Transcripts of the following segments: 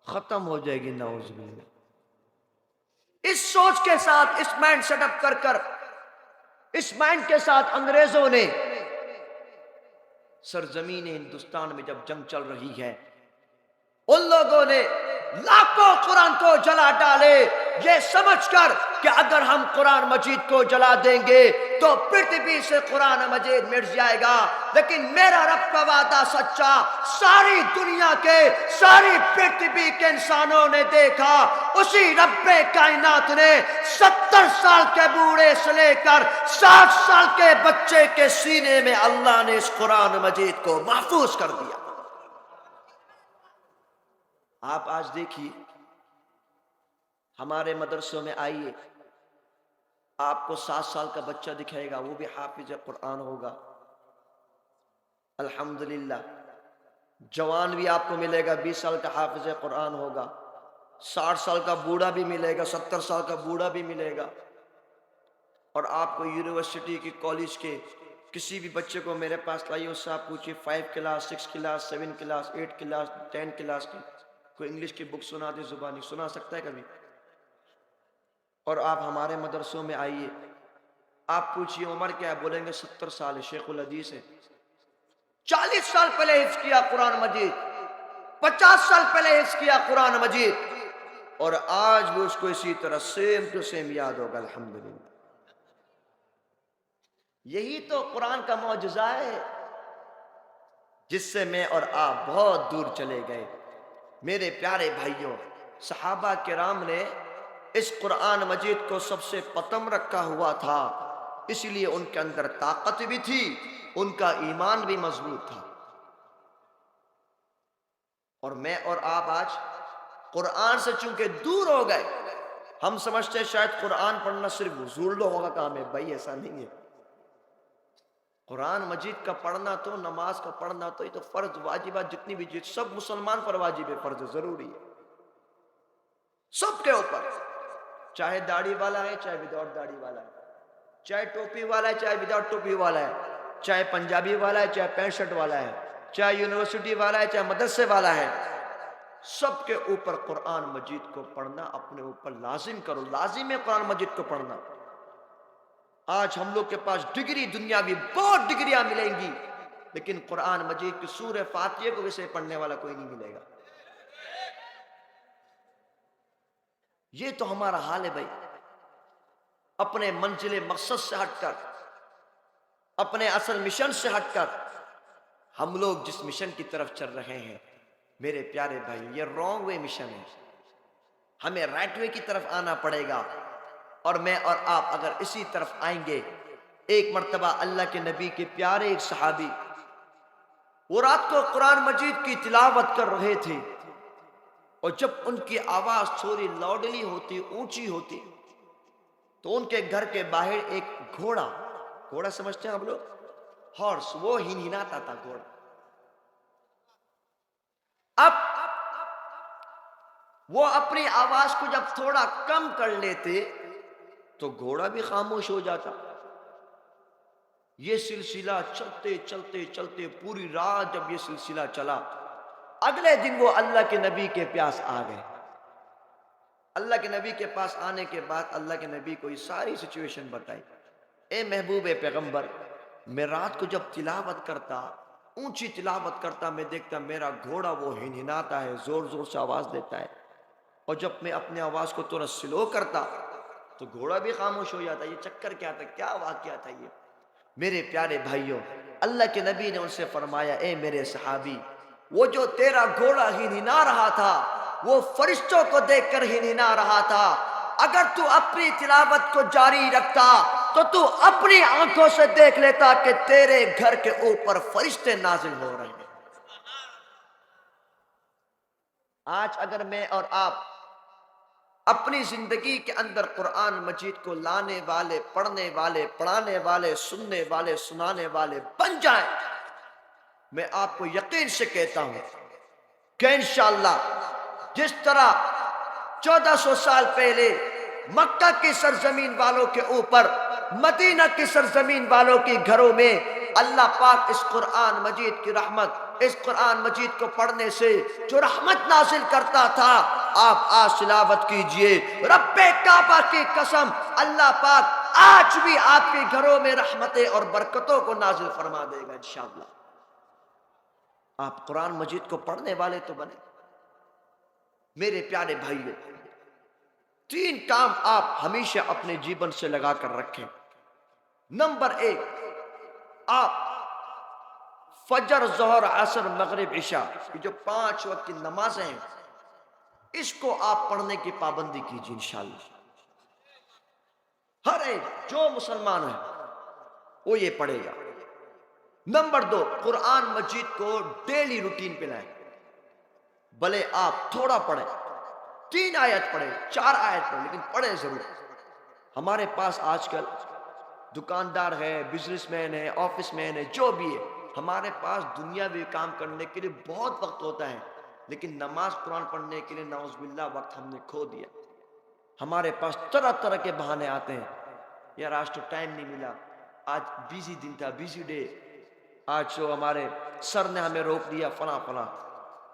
ختم ہو جائے گی نعوذ باللہ۔ اس سوچ کے ساتھ، اس مائنڈ سیٹ اپ کر اس مائنڈ کے ساتھ انگریزوں نے سرزمین ہندوستان میں جب جنگ چل رہی ہے، ان لوگوں نے لاکھوں قرآن کو جلا ڈالے، یہ سمجھ کر کہ اگر ہم قرآن مجید کو جلا دیں گے تو پرتھوی سے قرآن مجید مٹ جائے گا۔ لیکن میرا رب کا وعدہ سچا، ساری دنیا کے، ساری پرتھوی کے انسانوں نے دیکھا، اسی رب کائنات نے 70 سال کے بوڑھے سے لے کر 60 سال کے بچے کے سینے میں اللہ نے اس قرآن مجید کو محفوظ کر دیا۔ آپ آج دیکھیے، ہمارے مدرسوں میں آئیے، آپ کو 7 سال کا بچہ دکھائے گا، وہ بھی حافظ قرآن ہوگا الحمدللہ۔ جوان بھی آپ کو ملے گا 20 سال کا حافظ قرآن ہوگا، 60 سال کا بوڑھا بھی ملے گا، 70 سال کا بوڑھا بھی ملے گا۔ اور آپ کو یونیورسٹی کی، کالج کے کسی بھی بچے کو میرے پاس لائیے، اس سے آپ پوچھیے 5 class, 6 class, 7 class, 8 class, 10 class کی کوئی انگلش کی بک سنا دے، زبانی سنا سکتا ہے کبھی؟ اور آپ ہمارے مدرسوں میں آئیے، آپ پوچھئے عمر کیا ہے، بولیں گے 70 سال ہے، شیخ الحدیث ہے، 40 سال پہلے حفظ کیا قرآن مجید، 50 سال پہلے حفظ کیا قرآن مجید، اور آج بھی اس کو اسی طرح سیم ٹو سیم یاد ہوگا الحمدللہ۔ یہی تو قرآن کا معجزہ ہے جس سے میں اور آپ بہت دور چلے گئے۔ میرے پیارے بھائیوں، صحابہ کرام نے اس قرآن مجید کو سب سے پتم رکھا ہوا تھا، اس لیے ان کے اندر طاقت بھی تھی، ان کا ایمان بھی مضبوط تھا۔ اور میں اور آپ آج قرآن سے چونکہ دور ہو گئے، ہم سمجھتے ہیں شاید قرآن پڑھنا صرف حضور لوگوں کا کام ہے۔ بھائی ایسا نہیں ہے۔ قرآن مجید کا پڑھنا تو، نماز کا پڑھنا تو، یہ تو فرض واجبات جتنی بھی چیز سب مسلمان پر واجب ہے، فرض ضروری ہے سب کے اوپر، چاہے داڑھی والا ہے، چاہے وداؤٹ داڑھی والا ہے، چاہے ٹوپی والا ہے، چاہے وداؤٹ ٹوپی والا ہے، چاہے پنجابی والا ہے، چاہے پینٹ شرٹ والا ہے، چاہے یونیورسٹی والا ہے، چاہے مدرسے والا ہے، سب کے اوپر قرآن مجید کو پڑھنا اپنے اوپر لازم کرو۔ لازم ہے قرآن مجید کو پڑھنا۔ آج ہم لوگ کے پاس ڈگری، دنیاوی بہت ڈگریاں ملیں گی، لیکن قرآن مجید کی سورہ فاتحہ کو ویسے پڑھنے والا کوئی نہیں ملے گا۔ یہ تو ہمارا حال ہے بھائی۔ اپنے منزل مقصد سے ہٹ کر، اپنے اصل مشن سے ہٹ کر ہم لوگ جس مشن کی طرف چل رہے ہیں، میرے پیارے بھائی، یہ رانگ وے مشن ہے۔ ہمیں رائٹ وے کی طرف آنا پڑے گا، اور میں اور آپ اگر اسی طرف آئیں گے۔ ایک مرتبہ اللہ کے نبی کے پیارے ایک صحابی، وہ رات کو قرآن مجید کی تلاوت کر رہے تھے، اور جب ان کی آواز تھوڑی لاؤڈلی ہوتی، اونچی ہوتی، تو ان کے گھر کے باہر ایک گھوڑا سمجھتے ہیں آپ لوگ، ہارس، وہ ہنہناتا تھا گھوڑا۔ اب وہ اپنی آواز کو جب تھوڑا کم کر لیتے تو گھوڑا بھی خاموش ہو جاتا۔ یہ سلسلہ چلتے چلتے چلتے پوری رات جب یہ سلسلہ چلا، اگلے دن وہ اللہ کے نبی کے پاس آ گئے۔ اللہ کے نبی کے پاس آنے کے بعد اللہ کے نبی کو یہ ساری سچویشن بتائی۔ اے محبوب پیغمبر، میں رات کو جب تلاوت کرتا، اونچی تلاوت کرتا، میں دیکھتا میرا گھوڑا وہ ہنہناتا ہے، زور زور سے آواز دیتا ہے، اور جب میں اپنے آواز کو تھوڑا سلو کرتا تو گھوڑا بھی خاموش ہو جاتا۔ یہ چکر کیا تھا، کیا واقعہ تھا یہ؟ میرے پیارے بھائیوں، اللہ کے نبی نے ان سے فرمایا، اے میرے صحابی، وہ جو تیرا گھوڑا ہنہنا رہا تھا وہ فرشتوں کو دیکھ کر ہنہنا رہا تھا۔ اگر تو اپنی تلاوت کو جاری رکھتا تو تو اپنی آنکھوں سے دیکھ لیتا کہ تیرے گھر کے اوپر فرشتے نازل ہو رہے ہیں۔ آج اگر میں اور آپ اپنی زندگی کے اندر قرآن مجید کو لانے والے، پڑھنے والے، پڑھانے والے، سننے والے، سنانے والے بن جائیں، میں آپ کو یقین سے کہتا ہوں کہ انشاءاللہ جس طرح 1400 سال پہلے مکہ کی سرزمین والوں کے اوپر، مدینہ کی سرزمین والوں کے گھروں میں اللہ پاک اس قرآن مجید کی رحمت اس قرآن مجید کو پڑھنے سے جو رحمت نازل کرتا تھا، آپ آج تلاوت کیجئے۔ رب کعبہ کی قسم، اللہ پاک آج بھی آپ کے گھروں میں رحمتیں اور برکتوں کو نازل فرما دے گا انشاءاللہ۔ آپ قرآن مجید کو پڑھنے والے تو بنے۔ میرے پیارے بھائیو، 3 کام آپ ہمیشہ اپنے جیون سے لگا کر رکھیں۔ نمبر 1، آپ فجر، ظہر، عصر، مغرب، عشاء، یہ جو 5 وقت کی نمازیں ہیں، اس کو آپ پڑھنے کی پابندی کیجیے انشاءاللہ۔ ہر ایک جو مسلمان ہے وہ یہ پڑھے گا۔ نمبر 2، قرآن مجید کو ڈیلی روٹین پہ لائیں۔ بھلے آپ تھوڑا پڑھیں، 3 آیت پڑھیں، 4 آیت پڑھیں، لیکن پڑھیں ضرور۔ ہمارے پاس آج کل دکاندار ہے، بزنس مین ہے، آفس مین ہے، جو بھی ہے، ہمارے پاس دنیاوی کام کرنے کے لیے بہت وقت ہوتا ہے، لیکن نماز قرآن پڑھنے کے لیے نعوذ باللہ وقت ہم نے کھو دیا۔ ہمارے پاس طرح طرح کے بہانے آتے ہیں، یار آج تو ٹائم نہیں ملا، آج بیزی دن تھا، بیزی ڈے، آج تو ہمارے سر نے ہمیں روک دیا، فلاں فلاں۔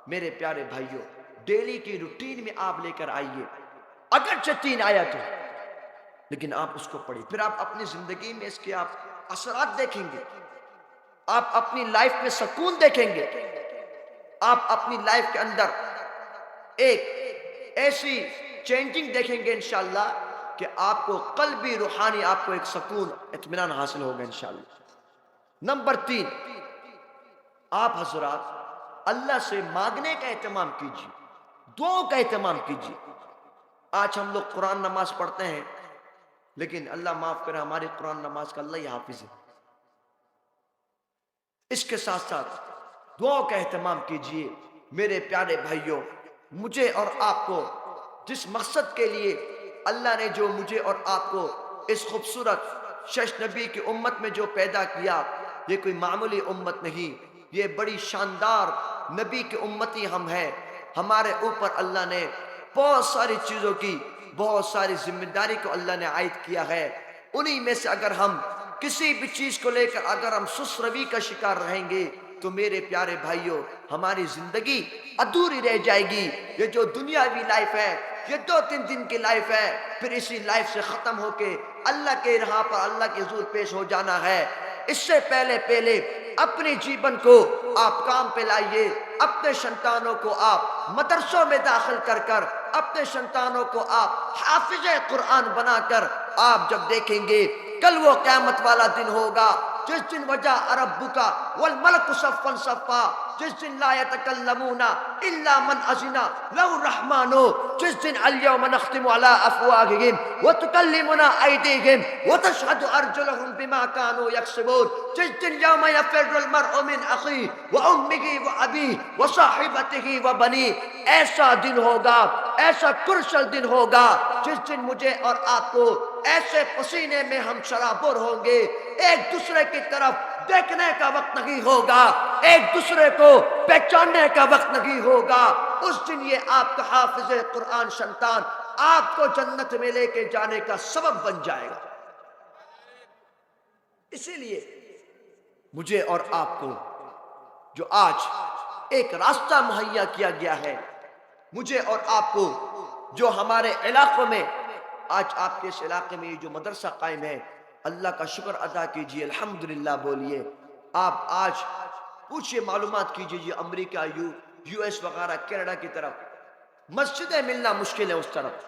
میرے پیارے بھائیوں، ڈیلی کی روٹین میں آپ لے کر آئیے، اگرچہ 3 آیت ہو، لیکن آپ اس کو پڑھیں۔ پھر آپ اپنی زندگی میں اس کے آپ اثرات دیکھیں گے، آپ اپنی لائف میں سکون دیکھیں گے، آپ اپنی لائف کے اندر ایک ایسی چینجنگ دیکھیں گے انشاءاللہ کہ آپ کو قلبی روحانی آپ کو ایک سکون اطمینان حاصل ہوگا انشاءاللہ۔ نمبر 3، آپ حضرات اللہ سے مانگنے کا اہتمام کیجیے، دعاؤں کا اہتمام کیجیے۔ آج ہم لوگ قرآن نماز پڑھتے ہیں، لیکن اللہ معاف کرے ہماری قرآن نماز کا اللہ ہی حافظ ہے۔ اس کے ساتھ ساتھ دعاؤں کا اہتمام کیجیے۔ میرے پیارے بھائیوں، مجھے اور آپ کو جس مقصد کے لیے اللہ نے جو مجھے اور آپ کو اس خوبصورت شش نبی کی امت میں جو پیدا کیا، یہ کوئی معمولی امت نہیں، یہ بڑی شاندار نبی کی امتی ہم ہیں۔ ہمارے اوپر اللہ نے بہت ساری چیزوں کی بہت ساری ذمہ داری کو اللہ نے عائد کیا ہے۔ انہی میں سے اگر ہم کسی بھی چیز کو لے کر اگر ہم سست روی کا شکار رہیں گے تو میرے پیارے بھائیوں ہماری زندگی ادھوری رہ جائے گی۔ یہ جو دنیاوی لائف ہے یہ 2-3 دن کی لائف ہے، پھر اسی لائف سے ختم ہو کے اللہ کے راہ پر اللہ کے حضور پیش ہو جانا ہے۔ اس سے پہلے اپنے جیون کو آپ کام پہ لائیے، اپنے سنتانوں کو آپ مدرسوں میں داخل کر کر اپنے سنتانوں کو آپ حافظ قرآن بنا کر آپ جب دیکھیں گے کل وہ قیامت والا دن ہوگا جس دن وجا ربک والملک صفا صفا، جس دن لا یتکلمون الا من اذن له الرحمن، جس دن الیوم نختم علی افواہہم وتکلمنا ایدیہم وتشہد ارجلہم بما کانوا یکسبون، جس دن یوم یفر المرء من اخیہ وامہ وابیہ وصاحبتہ وبنیہ، ایسا دن ہوگا، ایسا کرشل دن ہوگا جس دن مجھے اور آپ کو ایسے پسینے میں ہم شرابور ہوں گے، ایک دوسرے کی طرف دیکھنے کا وقت نہیں ہوگا، ایک دوسرے کو پہچاننے کا وقت نہیں ہوگا۔ اس دن یہ آپ کا حافظ قرآن سنتان آپ کو جنت میں لے کے جانے کا سبب بن جائے گا۔ اسی لیے مجھے اور آپ کو جو آج ایک راستہ مہیا کیا گیا ہے، مجھے اور آپ کو جو ہمارے علاقوں میں آج آپ کے اس علاقے میں یہ جو مدرسہ قائم ہے، اللہ کا شکر ادا کیجئے، الحمدللہ بولیے۔ آپ آج پوچھئے، معلومات کیجئے، یہ امریکہ، یو ایس وغیرہ کینیڈا کی طرف مسجدیں ملنا مشکل ہے۔ اس طرف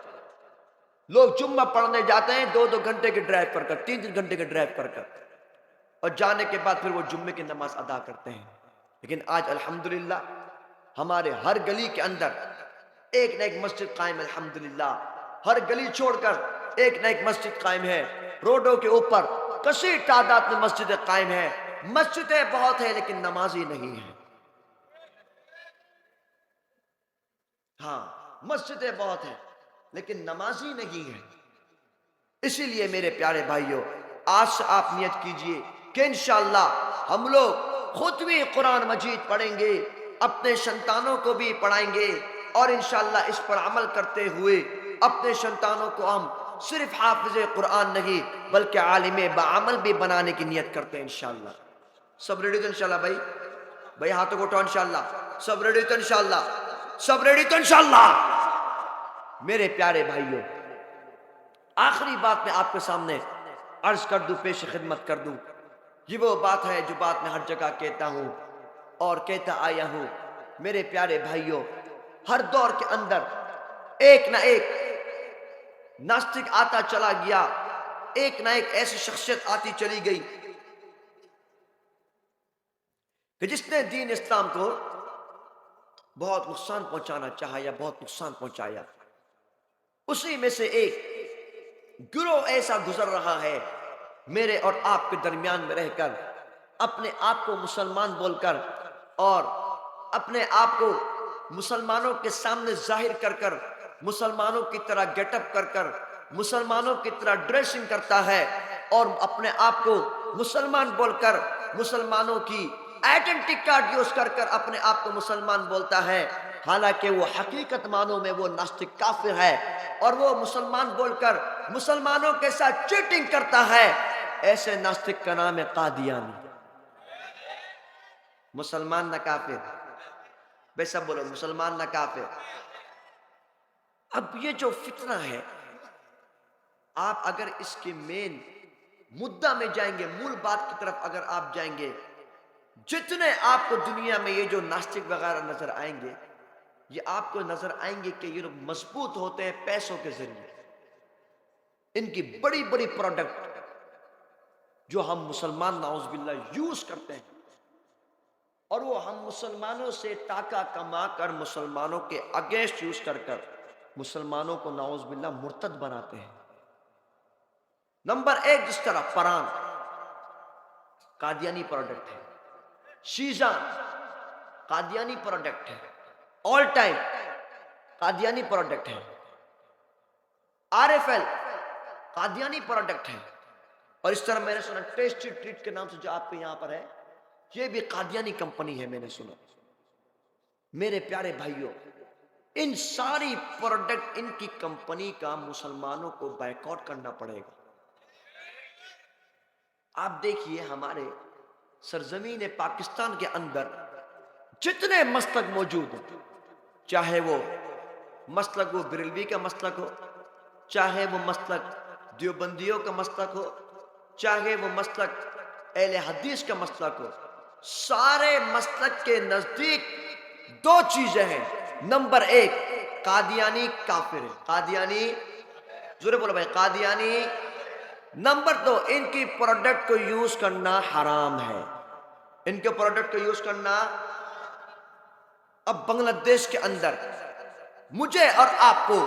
لوگ جمعہ پڑھنے جاتے ہیں 2-2 گھنٹے کے ڈرائیو کر کر، 3-3 گھنٹے کے ڈرائیو کر کر، اور جانے کے بعد پھر وہ جمعے کی نماز ادا کرتے ہیں۔ لیکن آج الحمدللہ ہمارے ہر گلی کے اندر ایک نہ ایک مسجد قائم ہے، الحمدللہ۔ ہر گلی چھوڑ کر ایک نہ ایک مسجد قائم ہے، روڈوں کے اوپر کثیر تعداد میں مسجدیں قائم ہیں۔ مسجدیں بہت ہیں لیکن نمازی نہیں ہیں۔ ہاں، مسجدیں بہت ہیں لیکن نمازی نہیں ہیں۔ اسی لیے میرے پیارے بھائیوں، آج سے آپ نیت کیجئے کہ انشاءاللہ ہم لوگ خود بھی قرآن مجید پڑھیں گے، اپنے سنتانوں کو بھی پڑھائیں گے، اور انشاءاللہ اس پر عمل کرتے ہوئے اپنے سنتانوں کو ہم صرف حافظ قرآن نہیں بلکہ عالم بعمل بھی بنانے کی نیت کرتے ہیں انشاءاللہ۔ سب ریڈی تو انشاءاللہ بھائی؟ بھائی ہاتھوں کو اٹھاؤ انشاءاللہ. سب ریڈی تو انشاءاللہ؟ سب ریڈی تو انشاءاللہ؟ میرے پیارے بھائیوں، آخری بات میں آپ کے سامنے عرض کر دوں، پیش خدمت کر دوں. یہ وہ بات ہے جو بات میں ہر جگہ کہتا ہوں اور کہتا آیا ہوں. میرے پیارے بھائیوں، ہر دور کے اندر ایک نہ ایک ناستک آتا چلا گیا، ایک نہ ایک ایسی شخصیت آتی چلی گئی کہ جس نے دین اسلام کو بہت نقصان پہنچانا چاہا یا بہت نقصان پہنچایا. اسی میں سے ایک گروہ ایسا گزر رہا ہے میرے اور آپ کے درمیان میں رہ کر، اپنے آپ کو مسلمان بول کر اور اپنے آپ کو مسلمانوں کے سامنے ظاہر کر کر، مسلمانوں کی طرح گیٹ اپ کر کر، مسلمانوں کی طرح ڈریسنگ کرتا ہے اور اپنے آپ کو مسلمان بول کر مسلمانوں کی آئیڈینٹی کارڈ یوز کر کر اپنے آپ کو مسلمان بولتا ہے، حالانکہ وہ حقیقت معنوں میں وہ ناستک کافر ہے اور وہ مسلمان بول کر مسلمانوں کے ساتھ چیٹنگ کرتا ہے. ایسے ناستک کا نام ہے قادیانی. مسلمان نہ کافر، بے سب بولو مسلمان نہ کافر. اب یہ جو فتنہ ہے، آپ اگر اس کے مین مدعا میں جائیں گے، مول بات کی طرف اگر آپ جائیں گے، جتنے آپ کو دنیا میں یہ جو ناستک وغیرہ نظر آئیں گے، یہ آپ کو نظر آئیں گے کہ یہ لوگ مضبوط ہوتے ہیں پیسوں کے ذریعے. ان کی بڑی بڑی پروڈکٹ جو ہم مسلمان نعوذ باللہ یوز کرتے ہیں، اور وہ ہم مسلمانوں سے ٹاکا کما کر مسلمانوں کے اگینسٹ یوز کر کر مسلمانوں کو نعوذ باللہ مرتد بناتے ہیں. نمبر ایک، جس طرح پران قادیانی پروڈکٹ ہے، شیزان قادیانی پروڈکٹ ہے، آل ٹائم قادیانی پروڈکٹ ہے، RFL قادیانی پروڈکٹ ہے، اور اس طرح میں نے سنا ٹیسٹی ٹریٹ کے نام سے جو آپ کے یہاں پر ہے، یہ بھی قادیانی کمپنی ہے، میں نے سنا. میرے پیارے بھائیوں، ان ساری پروڈکٹ، ان کی کمپنی کا مسلمانوں کو بائیکاٹ کرنا پڑے گا. آپ دیکھیے ہمارے سرزمین پاکستان کے اندر جتنے مسلک موجود ہیں، چاہے وہ مسلک وہ بریلوی کا مسلک ہو، چاہے وہ مسلک دیوبندیوں کا مسلک ہو، چاہے وہ مسلک اہل حدیث کا مسلک ہو، سارے مسلک کے نزدیک دو چیزیں ہیں. نمبر ایک، قادیانی کافر ہے. قادیانی، زورے بولو بھائی، قادیانی. نمبر دو، ان کی پروڈکٹ کو یوز کرنا حرام ہے. ان کے پروڈکٹ کو یوز کرنا. اب بنگلہ دیش کے اندر مجھے اور آپ کو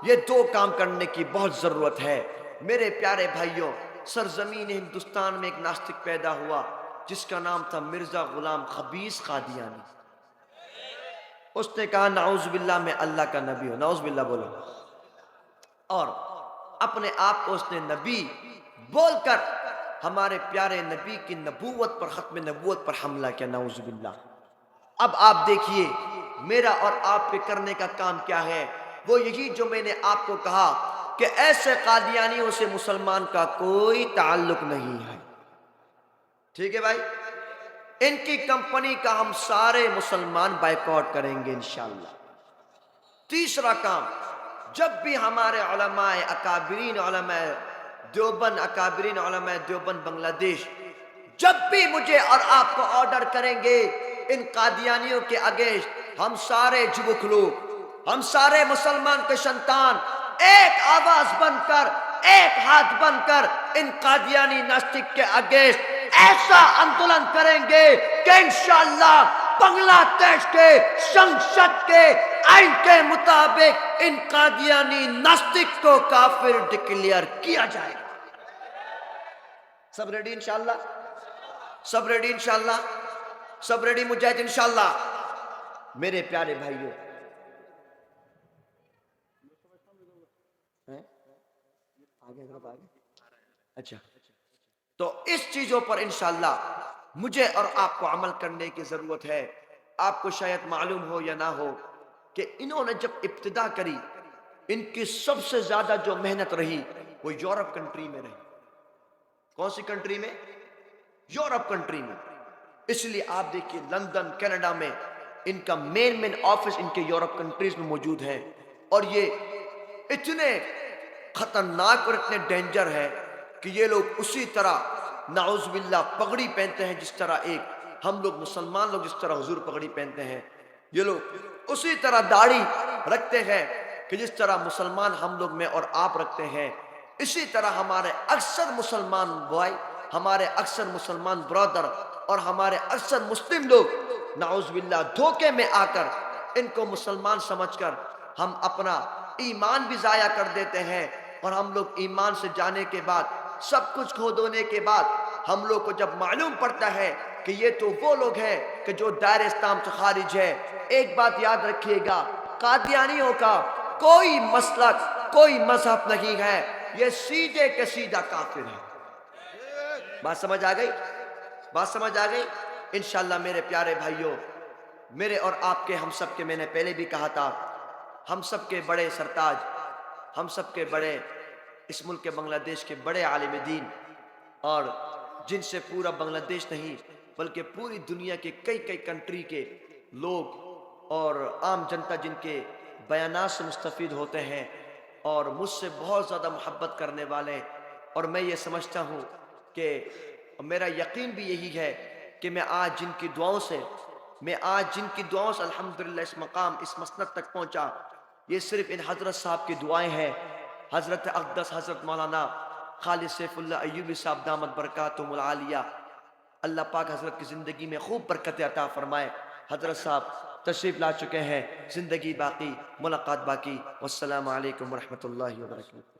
یہ دو کام کرنے کی بہت ضرورت ہے. میرے پیارے بھائیوں، سرزمین ہندوستان میں ایک ناستک پیدا ہوا جس کا نام تھا مرزا غلام خبیث قادیانی. اس نے کہا نعوذ باللہ میں اللہ کا نبی ہوں. نعوذ باللہ بولو. اور اپنے آپ کو اس نے نبی بول کر ہمارے پیارے نبی کی نبوت پر، ختم نبوت پر حملہ کیا. نعوذ باللہ. اب آپ دیکھیے میرا اور آپ کے کرنے کا کام کیا ہے. وہ یہی جو میں نے آپ کو کہا کہ ایسے قادیانیوں سے مسلمان کا کوئی تعلق نہیں ہے. ٹھیک ہے بھائی، ان کی کمپنی کا ہم سارے مسلمان بائیکاٹ کریں گے انشاءاللہ. تیسرا کام، جب بھی ہمارے علماء اکابرین علماء دیوبند، اکابرین علماء دیوبند بنگلہ دیش جب بھی مجھے اور آپ کو آرڈر کریں گے ان قادیانیوں کے اگینسٹ، ہم سارے جبک لوگ، ہم سارے مسلمان کے سنتان ایک آواز بن کر، ایک ہاتھ بن کر ان قادیانی ناستک کے اگینسٹ ایسا اندولن کریں گے کہ انشاءاللہ بنگلہ دیش کے سنسد کے آئین کے مطابق ان قادیانی ناستک کو کافر ڈکلیئر کیا جائے گا. سب ریڈی انشاءاللہ؟ سب ریڈی انشاءاللہ؟ سب ریڈی مجاہد انشاءاللہ؟ میرے پیارے بھائیوں، اچھا، تو اس چیزوں پر انشاءاللہ مجھے اور آپ کو عمل کرنے کی ضرورت ہے. آپ کو شاید معلوم ہو یا نہ ہو کہ انہوں نے جب ابتدا کری، ان کی سب سے زیادہ جو محنت رہی وہ یورپ کنٹری میں رہی. کون سی کنٹری میں؟ یورپ کنٹری میں. اس لیے آپ دیکھیے لندن کینیڈا میں ان کا مین آفس ان کے یورپ کنٹریز میں موجود ہے، اور یہ اتنے خطرناک اور اتنے ڈینجر ہے کہ یہ لوگ اسی طرح نعوذ باللہ پگڑی پہنتے ہیں جس طرح ایک ہم لوگ مسلمان لوگ جس طرح حضور پگڑی پہنتے ہیں، یہ لوگ اسی طرح داڑھی رکھتے ہیں کہ جس طرح مسلمان ہم لوگ میں اور آپ رکھتے ہیں۔ اسی طرح ہمارے اکثر مسلمان بھائی، ہمارے اکثر مسلمان برادر اور ہمارے اکثر مسلم لوگ نعوذ باللہ دھوکے میں آ کر ان کو مسلمان سمجھ کر ہم اپنا ایمان بھی ضائع کر دیتے ہیں، اور ہم لوگ ایمان سے جانے کے بعد سب کچھ کھو دینے کے بعد ہم لوگ کو جب معلوم پڑتا ہے کہ یہ تو وہ لوگ ہیں کہ جو دائرہ اسلام سے خارج ہے، ایک بات یاد رکھیے گا، قادیانیوں کا کوئی مسلک کوئی مذہب نہیں ہے، یہ سیدھے کے سیدھا کافر ہے۔ بات سمجھ آ گئی؟ بات سمجھ آ گئی؟ انشاءاللہ میرے پیارے بھائیوں، میرے اور آپ کے ہم سب کے، میں نے پہلے بھی کہا تھا، ہم سب کے بڑے سرتاج، ہم سب کے بڑے اس ملک کے بنگلہ دیش کے بڑے عالم دین، اور جن سے پورا بنگلہ دیش نہیں بلکہ پوری دنیا کے کئی کنٹری کے لوگ اور عام جنتا جن کے بیانات سے مستفید ہوتے ہیں اور مجھ سے بہت زیادہ محبت کرنے والے، اور میں یہ سمجھتا ہوں کہ میرا یقین بھی یہی ہے کہ میں آج جن کی دعاؤں سے الحمدللہ اس مقام اس مسند تک پہنچا، یہ صرف ان حضرت صاحب کی دعائیں ہیں۔ حضرت اقدس حضرت مولانا خالد سیف اللہ ایوبی صاحب دامت برکاتہم العالیہ، اللہ پاک حضرت کی زندگی میں خوب برکت عطا فرمائے۔ حضرت صاحب تشریف لا چکے ہیں، زندگی باقی، ملاقات باقی۔ والسلام علیکم ورحمۃ اللہ وبرکاتہ۔